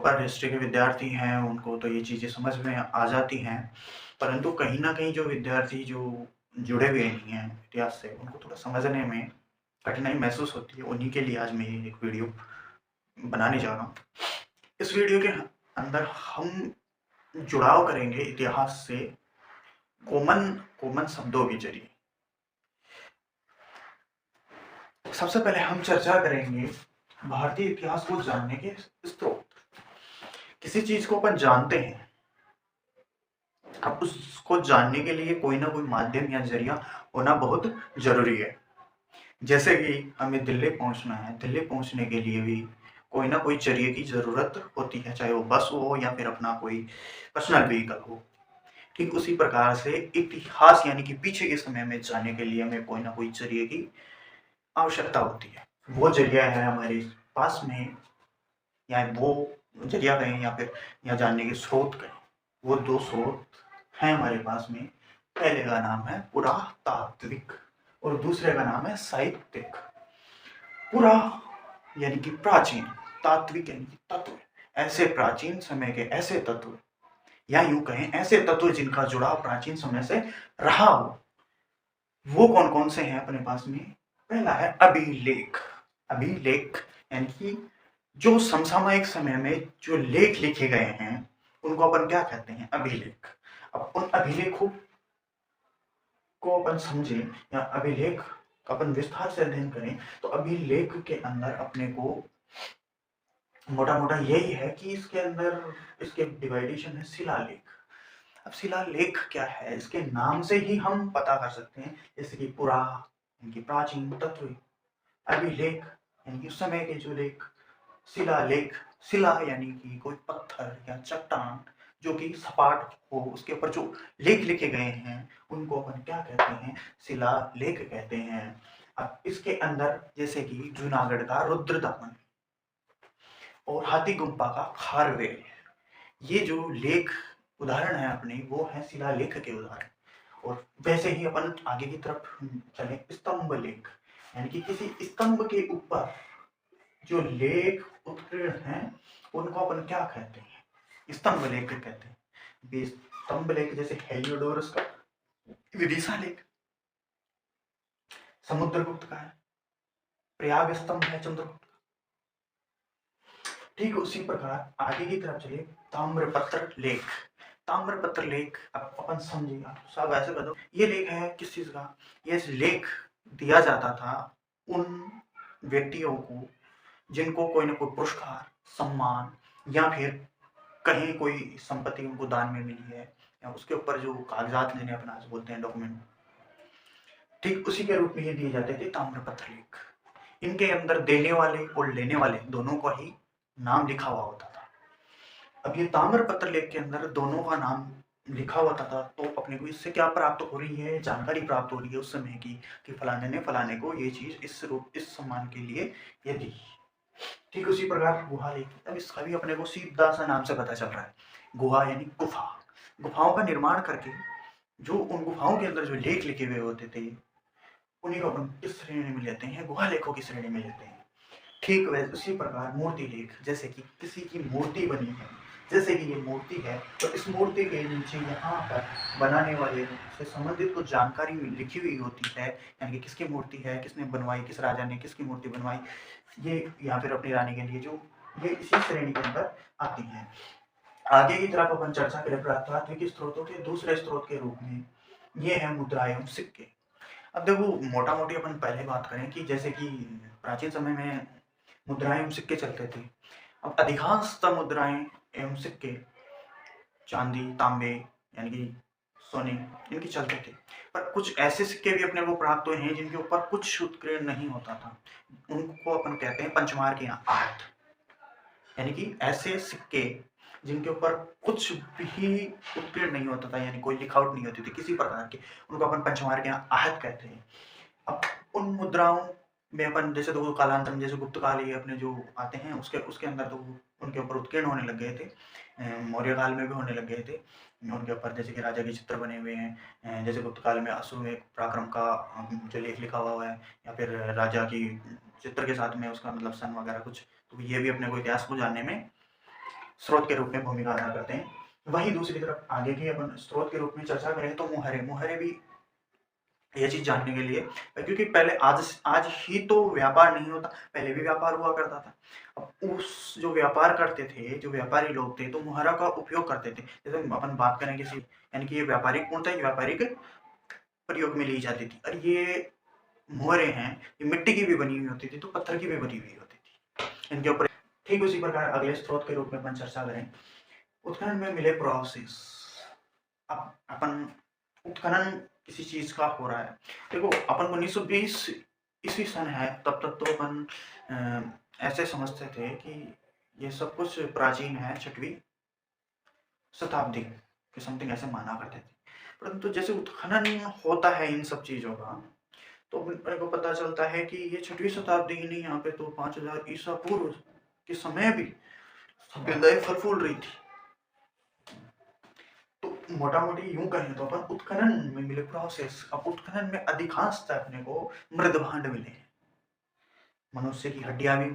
Proper history के विद्यार्थी हैं उनको तो ये चीज़ें समझ में आ जाती हैं, परंतु कहीं न कहीं जो विद्यार्थी जो जुड़े हुए नहीं हैं इतिहास से, उनको थोड़ा समझने में कठिनाई महसूस होती है। उन्हीं के लिए आज मैं ये एक वीडियो बनाने जा रहा हूँ। इस वीडियो के अंदर हम जुड़ाव करेंगे इतिहास से कॉमन कॉमन शब्दों के ज़रिए। सबसे पहले हम चर्चा करेंगे भारतीय इतिहास को जानने के स्रोत। किसी चीज़ को अपन जानते हैं, अब उसको जानने के लिए कोई ना कोई माध्यम या ज़रिया होना बहुत ज़रूरी है। जैसे कि हमें दिल्ली पहुँचना है, दिल्ली पहुँचने के लिए भी कोई ना कोई ज़रिए की ज़रूरत होती है, चाहे वो बस हो या फिर अपना कोई पर्सनल व्हीकल हो। ठीक उसी प्रकार से इतिहास यानी कि पीछे के समय में जाने के लिए हमें कोई ना कोई ज़रिए की आवश्यकता होती है। वो ज़रिया है हमारे पास में, या वो ज़रिया कहें या फिर या जानने के स्रोत कहें, वो 2 स्रोत हैं हमारे पास में। पहले का नाम है पुरातात्विक और दूसरे का नाम है साहित्यिक। पुरा यानी कि प्राचीन, तात्विक यानी कि तत्व, ऐसे प्राचीन समय के ऐसे तत्व, या यूं कहें ऐसे तत्व जिनका जुड़ाव प्राचीन समय से रहा हो। वो कौन कौन से हैं अपने पास में? पहला है अभिलेख। अभिलेख यानी कि जो समसामयिक समय में जो लेख लिखे गए हैं उनको अपन क्या कहते हैं? अभिलेख। अब उन अभिलेखों को अपन समझें या अभिलेख का अपन विस्तार से अध्ययन करें तो अभिलेख के अंदर अपने को मोटा मोटा यही है कि इसके अंदर इसके डिवाइडेशन है शिलालेख। अब शिलालेख क्या है? इसके नाम से ही हम पता कर सकते हैं, जैसे कि पुरा यानी कि प्राचीन तत्व, अभिलेख यानी कि उस समय के जो लेख, शिलालेख, शिला यानी कि कोई पत्थर या चट्टान जो कि सपाट हो, उसके ऊपर जो लेख लिखे गए हैं उनको अपन क्या कहते हैं? शिलालेख कहते हैं। अब इसके अंदर जैसे कि जूनागढ़ का रुद्रदामन और हाथी गुम्पा का खारवेल, ये जो लेख उदाहरण है अपने, वो है शिलालेख के उदाहरण। और वैसे ही अपन आगे की तरफ चले, स्तंभ लेख यानी कि किसी स्तंभ के ऊपर जो लेख उत्कीर्ण हैं उनको अपन क्या कहते हैं? स्तंभ लेख कहते हैं। स्तंभ लेख जैसे हेलियोडोरस का विदिशा लेख, समुद्रगुप्त का है, प्रयाग स्तंभ है चंद्रगुप्त। ठीक उसी प्रकार आगे की तरफ चलिए, ताम्रपत्र लेख। ताम्रपत्र लेख अब अपन समझिए, आप सब ऐसे कर दो, ये लेख है किस चीज का? ये लेख दिया जाता था उन व्यक्तियों को जिनको कोई ना कोई पुरस्कार, सम्मान या फिर कहीं कोई संपत्ति उनको दान में मिली है, या उसके ऊपर जो कागजात जिन्हें अपन आज बोलते हैं डॉक्यूमेंट, ठीक उसी के रूप में ये दिए जाते थे ताम्रपत्र लेख। इनके अंदर देने वाले और लेने वाले दोनों का ही नाम लिखा हुआ होता था। अब ये ताम्रपत्र लेख के अंदर दोनों का नाम लिखा हुआ था, तो अपने को इससे क्या प्राप्त हो रही है? जानकारी प्राप्त हो रही है उस समय की, कि फलाने ने फलाने को ये चीज इस रूप, इस सम्मान के लिए ये दी। ठीक उसी प्रकार गुहा लेख, अब इसका भी अपने को सीधा सा नाम से पता चल रहा है, गुहा यानी गुफा। गुफाओं का निर्माण करके जो उन गुफाओं के अंदर जो लेख लिखे हुए होते थे उन्हीं को अपन किस श्रेणी में लेते हैं? गुहा लेखों की श्रेणी में लेते हैं। ठीक वैसे उसी प्रकार मूर्ति लेख, जैसे कि किसी की मूर्ति बनी है, जैसे कि ये मूर्ति है तो इस मूर्ति के नीचे यहाँ पर बनाने वाले से संबंधित कुछ जानकारी लिखी हुई होती है, यानी कि किसकी मूर्ति है, किसने बनवाई, किस राजा ने किसकी मूर्ति बनवाई, ये या फिर अपनी रानी के लिए, जो ये इसी श्रेणी के अंदर आती है। आगे की तरफ अपन चर्चा करें प्रातात्विक स्त्रोतों के दूसरे स्त्रोत के रूप में, ये है मुद्रा एवं सिक्के। अब देखो मोटा मोटी अपन पहले बात करें कि जैसे कि प्राचीन समय में मुद्राएं एवं सिक्के चलते थे। अब अधिकांशतः मुद्राएं एवं सिक्के चांदी, तांबे यानी कि सोने, इनके चलते थे। पर कुछ ऐसे सिक्के भी अपने को प्राप्त हुए हैं जिनके ऊपर कुछ उत्कीर्ण नहीं होता था, उनको अपन कहते हैं पंचमार के आहट। यानी कि ऐसे सिक्के जिनके ऊपर कुछ भी उत्कीर्ण नहीं होता था, यानी कोई लिखावट नहीं होती थी किसी प्रकार की, उनको अपन पंचमार के आहट कहते हैं। अब उन मुद्राओं में अपन जैसे तो कालांतर में जैसे गुप्त काल ये अपने जो आते हैं उसके उसके अंदर तो उनके ऊपर उत्कीर्ण होने लग गए थे, मौर्य काल में भी होने लग गए थे उनके ऊपर, जैसे कि राजा के चित्र बने हुए हैं, जैसे गुप्त काल में अश्वमेध पराक्रम का जो लेख लिखा हुआ है, या फिर राजा की चित्र के साथ में उसका मतलब सन वगैरह कुछ, तो ये भी अपने को इतिहास को जानने में स्रोत के रूप में भूमिका अदा करते हैं। वहीं दूसरी तरफ आगे की अपन स्रोत के रूप में चर्चा करें तो मुहर्रे भी ये चीज जानने के लिए, क्योंकि पहले आज ही तो व्यापार नहीं होता, पहले भी व्यापार हुआ करता था। अब उस जो व्यापार करते थे, जो व्यापारी लोग थे, तो मुहर्रा का उपयोग करते थे। जैसे अपन बात करें किसी, यानी कि ये व्यापारिक पूर्णतः व्यापारिक प्रयोग में ली जाती थी। और ये मोहरे हैं, ये मिट्टी की भी बनी हुई होती थी, तो पत्थर की भी बनी हुई होती थी इनके ऊपर। ठीक उसी प्रकार अगले स्रोत के रूप में अपन चर्चा करें, उत्खनन में मिले प्रोसेस। अब अपन उत्खनन किसी चीज का हो रहा है, देखो अपन 1920 ईस्वी सन है, तब तक तो अपन ऐसे समझते थे कि ये सब कुछ प्राचीन है, 6वीं शताब्दी के समथिंग ऐसे माना करते थे। परंतु जैसे उत्खनन होता है इन सब चीजों का, तो मेरे को पता चलता है कि ये 6वीं शताब्दी ही नहीं, यहाँ पे तो 5000 ईसा पूर्व के समय भी सभ्यताएं फल फूल रही थी। तो मोटा मोटी यूं कहें तो अपन उत्खनन में मिले प्रोसेस, अब उत्खनन में अधिकांशतः अपने को मृद भांड मिले, मनुष्य की हड्डियां भी,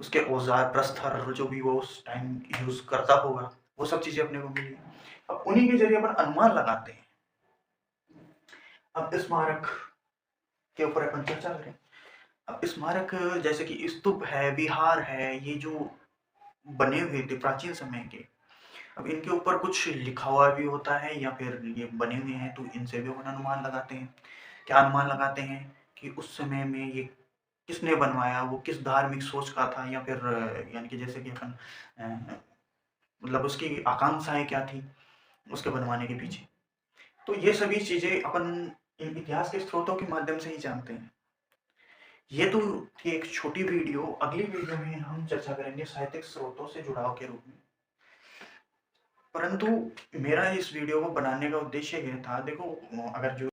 उसके औजार प्रस्तर जो भी वो उस टाइम यूज करता होगा, वो सब चीजें अपने को मिली। अब उन्हीं के जरिए अपन अनुमान लगाते हैं। अब स्मारक के ऊपर अपन चर्चा करें। अब स्मारक जैसे कि स्तूप है, विहार है, ये जो बने हुए थे प्राचीन समय के, अब इनके ऊपर कुछ लिखा हुआ भी होता है या फिर ये बने हुए हैं, तो इनसे भी अपन अनुमान लगाते हैं। क्या अनुमान लगाते हैं कि उस समय में ये किसने बनवाया, वो किस धार्मिक सोच का था, या फिर यानी कि जैसे कि अपन मतलब उसकी आकांक्षाएं क्या थी उसके बनवाने के पीछे। तो ये सभी चीजें अपन इन इतिहास के स्रोतों के माध्यम से ही जानते हैं। ये तो थी एक छोटी वीडियो, अगली वीडियो में हम चर्चा करेंगे साहित्यिक स्रोतों से जुड़ाव के रूप में। परंतु मेरा इस वीडियो को बनाने का उद्देश्य ये था, देखो अगर जो